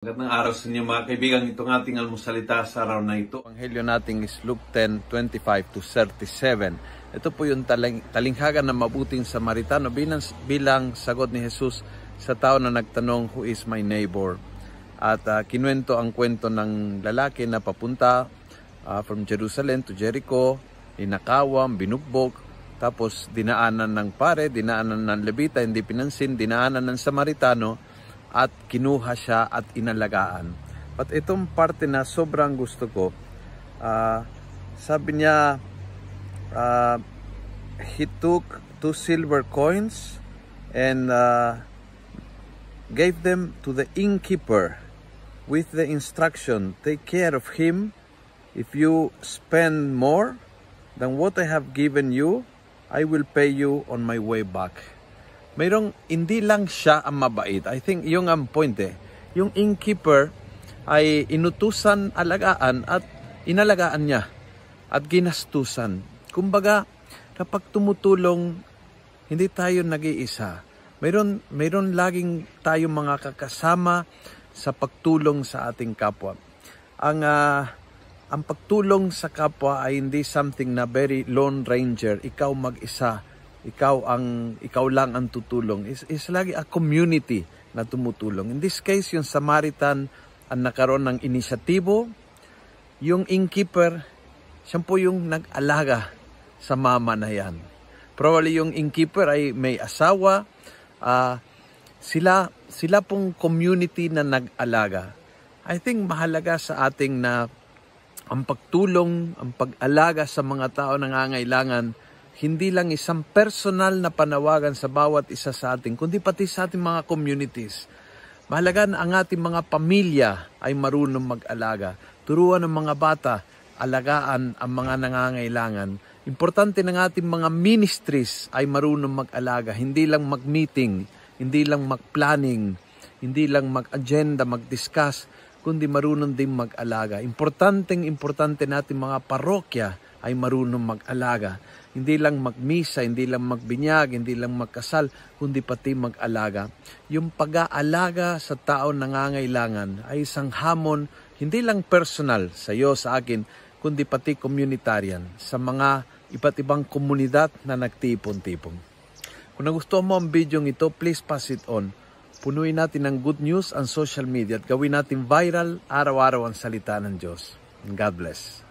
Magandang araw sa inyo mga kaibigan. Itong ating almusalita sa araw na ito. Ang Ebanghelyo natin is Luke 10:25 to 37. Ito po yung talinghaga ng mabuting Samaritano bilang sagot ni Jesus sa tao na nagtanong, "Who is my neighbor?" At kinuwento ang kwento ng lalaki na papunta from Jerusalem to Jericho, ninakawan, binugbog, tapos dinaanan ng pare, dinaanan ng Levita, hindi pinansin, dinaanan ng Samaritano, at kinuha siya at inalagaan. But itong parte na sobrang gusto ko, sabi niya, he took 2 silver coins and gave them to the innkeeper with the instruction, "Take care of him. If you spend more than what I have given you, I will pay you on my way back." Mayroong hindi lang siya ang mabait. I think yung ang point Yung innkeeper ay inutusan alagaan at inalagaan niya at ginastusan. Kumbaga, kapag tumutulong, hindi tayo nag-iisa. Mayroon laging tayong mga kakasama sa pagtulong sa ating kapwa. Ang pagtulong sa kapwa ay hindi something na very lone ranger, ikaw mag-isa. Ikaw lang ang tutulong. Is lagi a community na tumutulong. In this case, yung Samaritan ang nakaroon ng inisyatibo. Yung innkeeper, siya po yung nag-alaga sa mama na yan. Probably yung innkeeper ay may asawa. Sila pong community na nag-alaga. I think mahalaga sa ating na ang pagtulong, ang pag-alaga sa mga tao na nangangailangan, hindi lang isang personal na panawagan sa bawat isa sa atin, kundi pati sa ating mga communities. Mahalaga na ang ating mga pamilya ay marunong mag-alaga. Turuan ng mga bata, alagaan ang mga nangangailangan. Importante ng ating mga ministries ay marunong mag-alaga. Hindi lang mag-meeting, hindi lang mag-planning, hindi lang mag-agenda, mag-discuss, kundi marunong din mag-alaga. Importante natin mga parokya ay marunong mag-alaga. Hindi lang magmisa, hindi lang magbinyag, hindi lang magkasal, kundi pati mag-alaga. Yung pag-aalaga sa tao nangangailangan ay isang hamon, hindi lang personal sa iyo, sa akin, kundi pati communitarian, sa mga iba't ibang komunidad na nagtipon-tipon. Kung nagustuhan mo ang video ito, please pass it on. Punuin natin ng good news ang social media at gawin natin viral araw-araw ang salita ng Diyos. God bless.